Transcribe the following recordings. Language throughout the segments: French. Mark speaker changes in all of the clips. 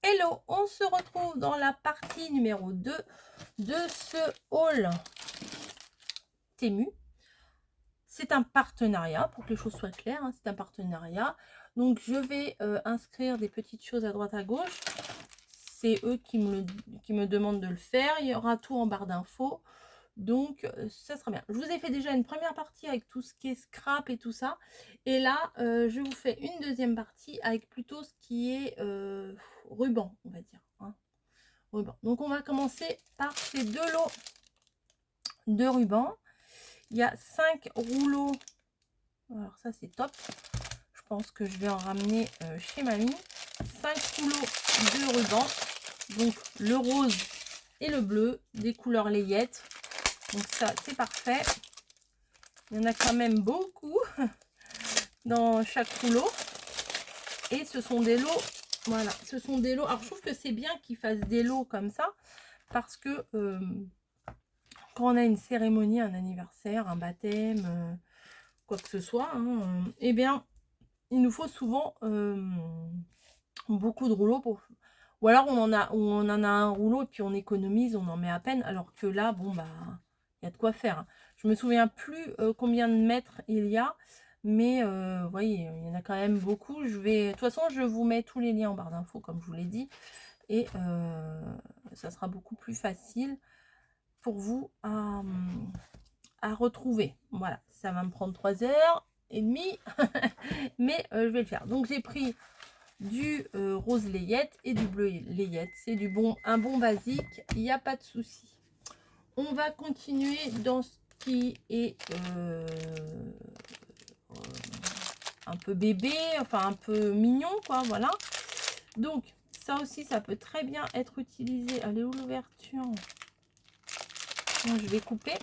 Speaker 1: Hello, on se retrouve dans la partie numéro 2 de ce haul Temu. C'est un partenariat, pour que les choses soient claires, hein, c'est un partenariat. Donc je vais inscrire des petites choses à droite à gauche. C'est eux qui me demandent de le faire. Il y aura tout en barre d'infos. Donc ça sera bien. Je vous ai fait déjà une première partie avec tout ce qui est scrap et tout ça. Et là, je vous fais une deuxième partie avec plutôt ce qui est ruban, on va dire. Hein. Ruban. Donc on va commencer par ces deux lots de ruban. Il y a 5 rouleaux. Alors ça c'est top. Je pense que je vais en ramener chez mamie. 5 rouleaux de ruban. Donc le rose et le bleu, des couleurs layettes. Donc ça c'est parfait. Il y en a quand même beaucoup dans chaque rouleau. Et ce sont des lots. Voilà, ce sont des lots. Alors je trouve que c'est bien qu'ils fassent des lots comme ça. Parce que quand on a une cérémonie, un anniversaire, un baptême, quoi que ce soit, hein, eh bien, il nous faut souvent beaucoup de rouleaux pour... Ou alors on en a un rouleau et puis on économise, on en met à peine, alors que là, bon, bah, il y a de quoi faire. Hein. Je me souviens plus combien de mètres il y a, mais vous voyez, il y en a quand même beaucoup. De toute façon, je vous mets tous les liens en barre d'infos, comme je vous l'ai dit, et ça sera beaucoup plus facile pour vous à retrouver. Voilà, ça va me prendre 3h30, mais je vais le faire. Donc j'ai pris du rose layette et du bleu layette. C'est un bon basique, il n'y a pas de souci. On va continuer dans ce qui est un peu bébé, enfin un peu mignon, quoi, voilà. Donc ça aussi, ça peut très bien être utilisé. Allez, où l'ouverture? Bon, je vais couper.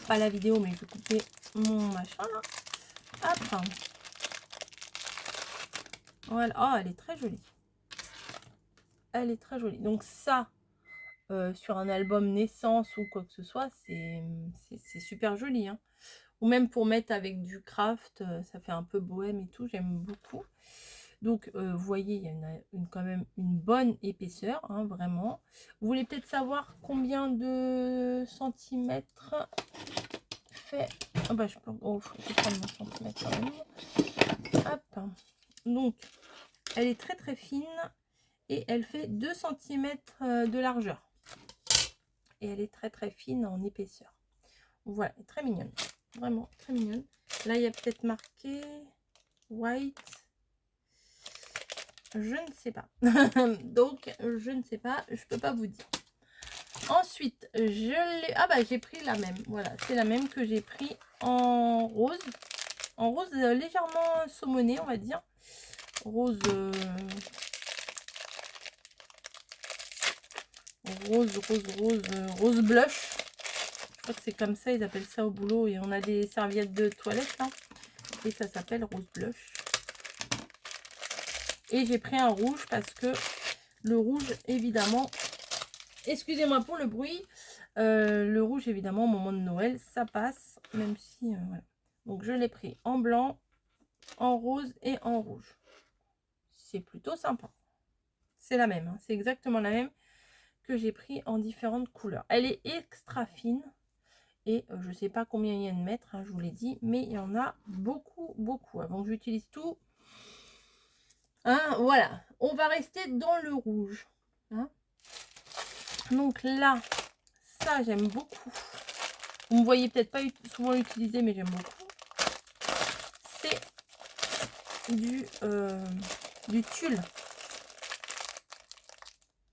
Speaker 1: Pas la vidéo, mais je vais couper mon machin là. Hop. Voilà. Oh, elle est très jolie. Elle est très jolie. Donc ça, sur un album naissance ou quoi que ce soit, c'est super joli. Hein. Ou même pour mettre avec du craft, ça fait un peu bohème et tout. J'aime beaucoup. Donc, vous voyez, il y a quand même une bonne épaisseur, hein, vraiment. Vous voulez peut-être savoir combien de centimètres fait... Oh, bah, je peux prendre mon centimètre quand même. Hop. Donc, elle est très très fine et elle fait 2 cm de largeur. Et elle est très très fine en épaisseur. Voilà, très mignonne. Vraiment très mignonne. Là, il y a peut-être marqué white. Je ne sais pas. Donc, je ne sais pas. Je peux pas vous dire. Ensuite, j'ai pris la même. Voilà, c'est la même que j'ai pris en rose. En rose légèrement saumonné, on va dire. Rose... rose blush. Je crois que c'est comme ça, ils appellent ça au boulot. Et on a des serviettes de toilette là. Et ça s'appelle rose blush. Et j'ai pris un rouge parce que le rouge, évidemment, excusez-moi pour le bruit, le rouge, évidemment, au moment de Noël, ça passe, même si, voilà. Donc, je l'ai pris en blanc, en rose et en rouge. C'est plutôt sympa. C'est la même, hein, c'est exactement la même que j'ai pris en différentes couleurs. Elle est extra fine. Et je ne sais pas combien il y a de mètres, hein, je vous l'ai dit, mais il y en a beaucoup, beaucoup. Avant que j'utilise tout. Hein, voilà, on va rester dans le rouge. Hein. Donc là, ça j'aime beaucoup. Vous ne me voyez peut-être pas souvent l'utiliser, mais j'aime beaucoup. C'est du tulle.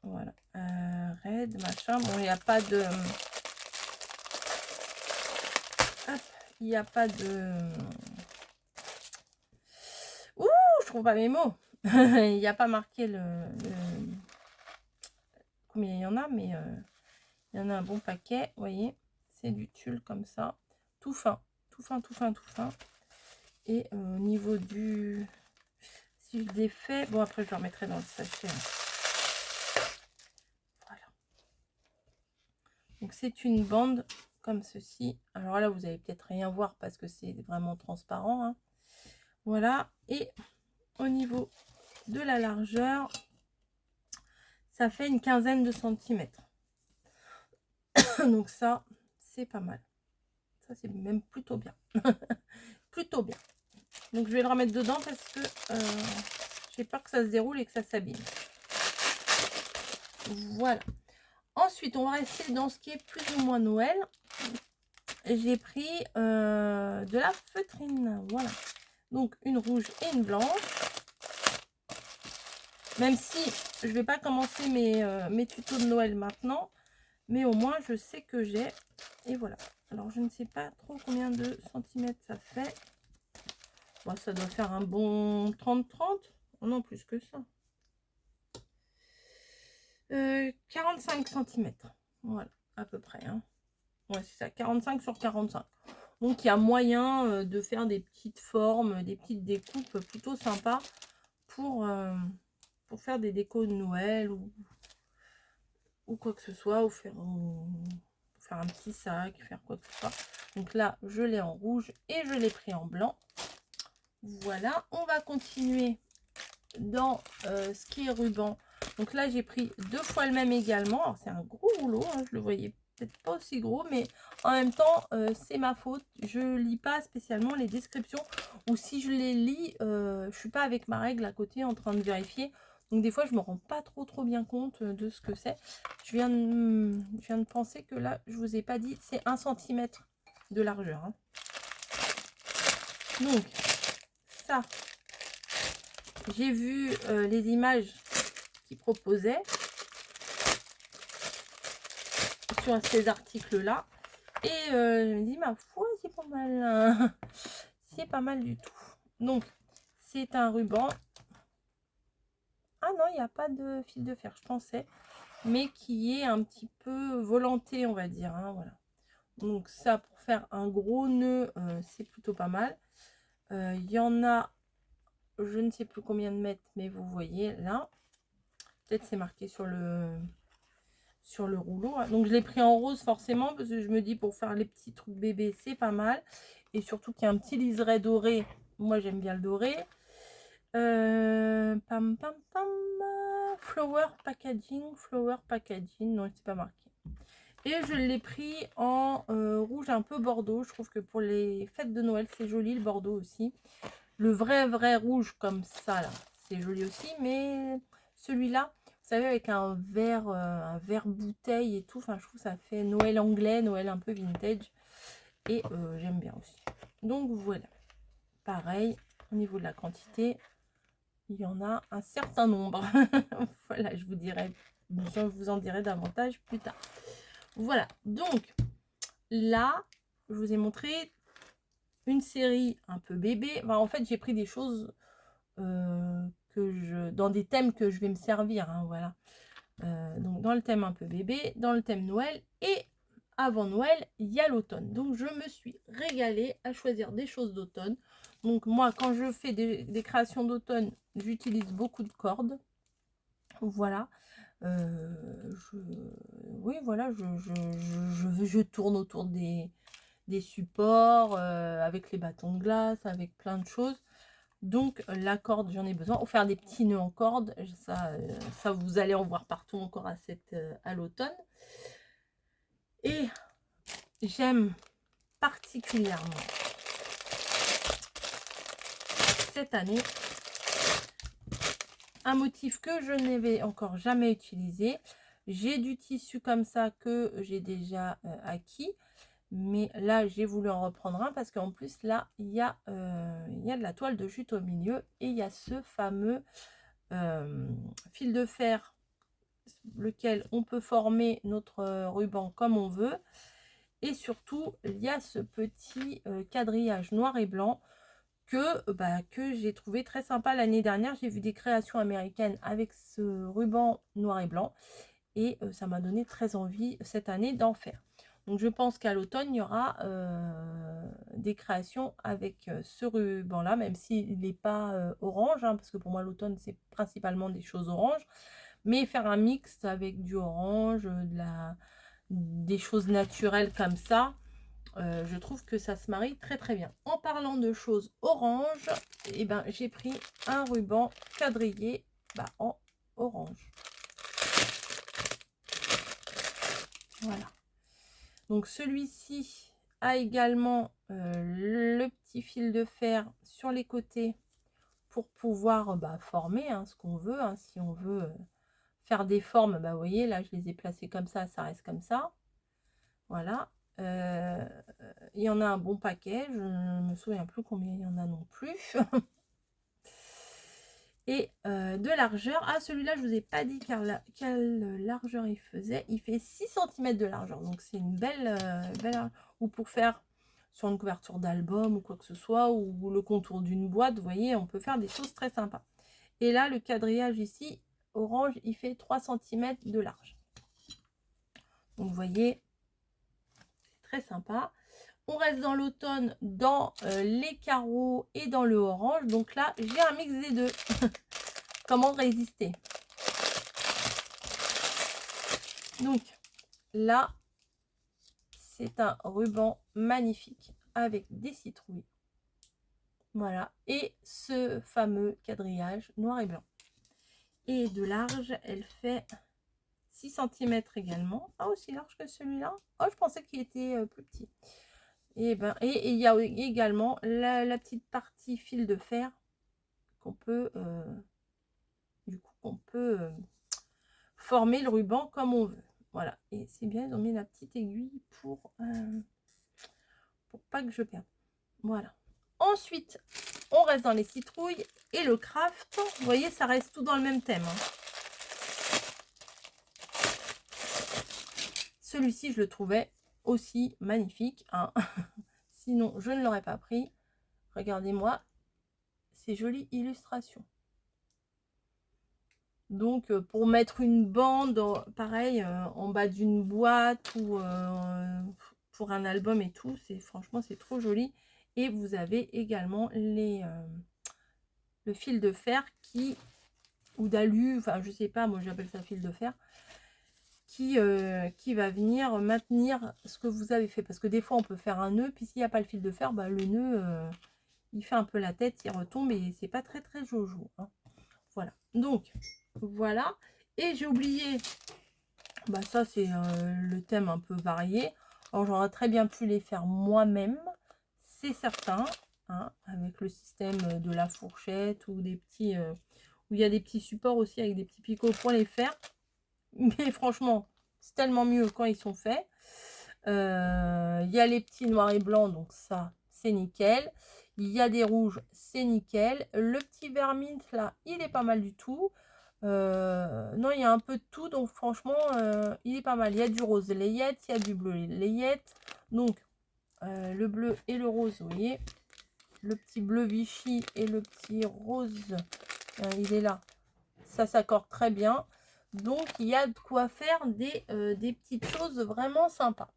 Speaker 1: Voilà. Red, machin. Bon, il n'y a pas de... Hop, il n'y a pas de... Ouh, je trouve pas mes mots. Il n'y a pas marqué combien il y en a, mais il y en a un bon paquet. Vous voyez, c'est du tulle comme ça. Tout fin, tout fin, tout fin, tout fin. Et au niveau du... Si je défais... Bon, après, je le remettrai dans le sachet. Voilà. Donc, c'est une bande comme ceci. Alors là, vous allez peut-être rien voir parce que c'est vraiment transparent. Hein. Voilà. Et au niveau de la largeur, ça fait une quinzaine de centimètres. Donc ça, c'est pas mal. Ça, c'est même plutôt bien. Plutôt bien. Donc, je vais le remettre dedans parce que j'ai peur que ça se déroule et que ça s'abîme. Voilà. Ensuite, on va rester dans ce qui est plus ou moins Noël. J'ai pris de la feutrine. Voilà. Donc, une rouge et une blanche. Même si je ne vais pas commencer mes tutos de Noël maintenant. Mais au moins, je sais que j'ai. Et voilà. Alors, je ne sais pas trop combien de centimètres ça fait. Bon, ça doit faire un bon 30-30. Oh non, plus que ça. 45 centimètres. Voilà, à peu près. Hein. Ouais, c'est ça, 45 sur 45. Donc, il y a moyen de faire des petites formes, des petites découpes plutôt sympas pour faire des décos de Noël ou quoi que ce soit, ou faire un petit sac, faire quoi que ce soit. Donc là, je l'ai en rouge et je l'ai pris en blanc. Voilà, on va continuer dans ce qui est ruban. Donc là, j'ai pris 2 fois le même également. Alors, c'est un gros rouleau, hein, je le voyais peut-être pas aussi gros, mais en même temps, c'est ma faute. Je lis pas spécialement les descriptions, ou si je les lis, je suis pas avec ma règle à côté en train de vérifier. Donc des fois, je me rends pas trop bien compte de ce que c'est. Je viens de penser que là, je vous ai pas dit, c'est 1 cm de largeur. Hein. Donc, ça, j'ai vu les images qu'ils proposaient sur ces articles-là. Et je me dis, ma foi, c'est pas mal. Hein. C'est pas mal du tout. Donc, c'est un ruban. Ah non, il n'y a pas de fil de fer, je pensais. Mais qui est un petit peu volanté, on va dire. Hein, voilà. Donc, ça, pour faire un gros nœud, c'est plutôt pas mal. Il y en a, je ne sais plus combien de mètres, mais vous voyez là. Peut-être c'est marqué sur le rouleau. Donc je l'ai pris en rose forcément parce que je me dis pour faire les petits trucs bébés c'est pas mal. Et surtout qu'il y a un petit liseré doré. Moi j'aime bien le doré. Pam pam pam. Flower packaging. Non, c'est pas marqué. Et je l'ai pris en rouge un peu bordeaux. Je trouve que pour les fêtes de Noël c'est joli le bordeaux aussi. Le vrai rouge comme ça là, c'est joli aussi. Mais celui-là, vous savez, avec un verre bouteille et tout. Enfin, je trouve que ça fait Noël anglais, Noël un peu vintage. Et j'aime bien aussi. Donc, voilà. Pareil, au niveau de la quantité, il y en a un certain nombre. Voilà, je vous en dirai davantage plus tard. Voilà. Donc, là, je vous ai montré une série un peu bébé. Enfin, en fait, j'ai pris des choses dans des thèmes que je vais me servir. Hein, voilà. Donc dans le thème un peu bébé, dans le thème Noël, et avant Noël, il y a l'automne. Donc je me suis régalée à choisir des choses d'automne. Donc moi, quand je fais des créations d'automne, j'utilise beaucoup de cordes. Voilà. Oui, voilà, je tourne autour des supports, avec les bâtons de glace, avec plein de choses. Donc la corde, j'en ai besoin. Ou faire des petits nœuds en corde, ça vous allez en voir partout encore à l'automne. Et j'aime particulièrement cette année un motif que je n'avais encore jamais utilisé. J'ai du tissu comme ça que j'ai déjà acquis. Mais là, j'ai voulu en reprendre un parce qu'en plus, là, il y a de la toile de jute au milieu. Et il y a ce fameux fil de fer, lequel on peut former notre ruban comme on veut. Et surtout, il y a ce petit quadrillage noir et blanc que j'ai trouvé très sympa l'année dernière. J'ai vu des créations américaines avec ce ruban noir et blanc. Et ça m'a donné très envie cette année d'en faire. Donc je pense qu'à l'automne, il y aura des créations avec ce ruban-là, même s'il n'est pas orange, hein, parce que pour moi l'automne, c'est principalement des choses oranges. Mais faire un mix avec du orange, des choses naturelles comme ça, je trouve que ça se marie très bien. En parlant de choses orange, eh ben, j'ai pris un ruban quadrillé en orange. Donc celui-ci a également le petit fil de fer sur les côtés pour pouvoir former ce qu'on veut. Si on veut faire des formes, vous voyez, là, je les ai placés comme ça reste comme ça. Voilà. Il y en a un bon paquet. Je ne me souviens plus combien il y en a non plus. Et de largeur. Ah, celui-là, je ne vous ai pas dit quelle largeur il faisait. Il fait 6 cm de largeur. Donc, c'est une belle... ou pour faire sur une couverture d'album ou quoi que ce soit, ou le contour d'une boîte, vous voyez, on peut faire des choses très sympas. Et là, le quadrillage ici, orange, il fait 3 cm de large. Donc, vous voyez, c'est très sympa. On reste dans l'automne, dans les carreaux et dans le orange. Donc là, j'ai un mix des deux. Comment résister? Donc là, c'est un ruban magnifique avec des citrouilles. Voilà. Et ce fameux quadrillage noir et blanc. Et de large, elle fait 6 cm également. Ah, aussi large que celui-là. Oh, je pensais qu'il était plus petit. Et il y a également la petite partie fil de fer qu'on peut former le ruban comme on veut. Voilà. Et c'est bien, ils ont mis la petite aiguille pour pas que je perde. Voilà. Ensuite, on reste dans les citrouilles et le craft. Vous voyez, ça reste tout dans le même thème. Celui-ci, je le trouvais aussi magnifique. Sinon, je ne l'aurais pas pris. Regardez-moi ces jolies illustrations. Donc, pour mettre une bande, pareil, en bas d'une boîte ou pour un album et tout, franchement, c'est trop joli. Et vous avez également le fil de fer ou d'alu, enfin, je sais pas, moi j'appelle ça fil de fer, qui va venir maintenir ce que vous avez fait. Parce que des fois, on peut faire un nœud, puis s'il n'y a pas le fil de fer, le nœud, il fait un peu la tête, il retombe et c'est pas très très jojo. Voilà. Donc, voilà. Et j'ai oublié, ça c'est le thème un peu varié. Alors, j'aurais très bien pu les faire moi-même, c'est certain, avec le système de la fourchette ou des petits... où il y a des petits supports aussi avec des petits picots pour les faire. Mais franchement, c'est tellement mieux quand ils sont faits. Il y a les petits noirs et blancs, donc ça, c'est nickel. Il y a des rouges, c'est nickel. Le petit vermine, là, il est pas mal du tout. Non, il y a un peu de tout, donc franchement, il est pas mal. Il y a du rose layette, il y a du bleu layette. Donc, le bleu et le rose, vous voyez. Le petit bleu Vichy et le petit rose, il est là. Ça s'accorde très bien. Donc, il y a de quoi faire des petites choses vraiment sympas.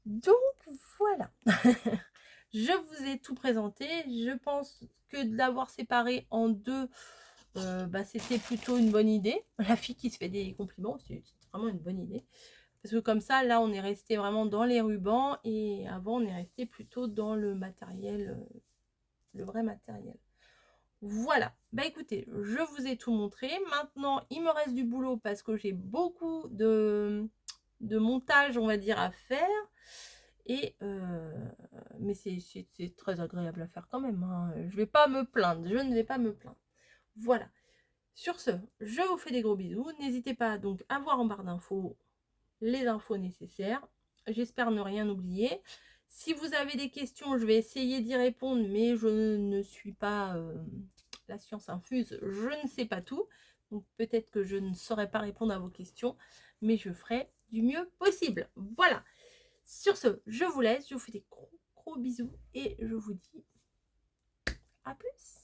Speaker 1: Donc, voilà. Je vous ai tout présenté. Je pense que de l'avoir séparé en deux, c'était plutôt une bonne idée. La fille qui se fait des compliments, c'est vraiment une bonne idée. Parce que comme ça, là, on est resté vraiment dans les rubans. Et avant, on est resté plutôt dans le matériel, le vrai matériel. Voilà, écoutez, je vous ai tout montré. Maintenant, il me reste du boulot parce que j'ai beaucoup de montage, on va dire, à faire. Et mais c'est très agréable à faire quand même. Je vais pas me plaindre, je ne vais pas me plaindre. Voilà. Sur ce, je vous fais des gros bisous. N'hésitez pas donc à voir en barre d'infos les infos nécessaires. J'espère ne rien oublier. Si vous avez des questions, je vais essayer d'y répondre, mais je ne suis pas la science infuse, je ne sais pas tout. Donc peut-être que je ne saurais pas répondre à vos questions, mais je ferai du mieux possible. Voilà. Sur ce, je vous laisse, je vous fais des gros bisous et je vous dis à plus.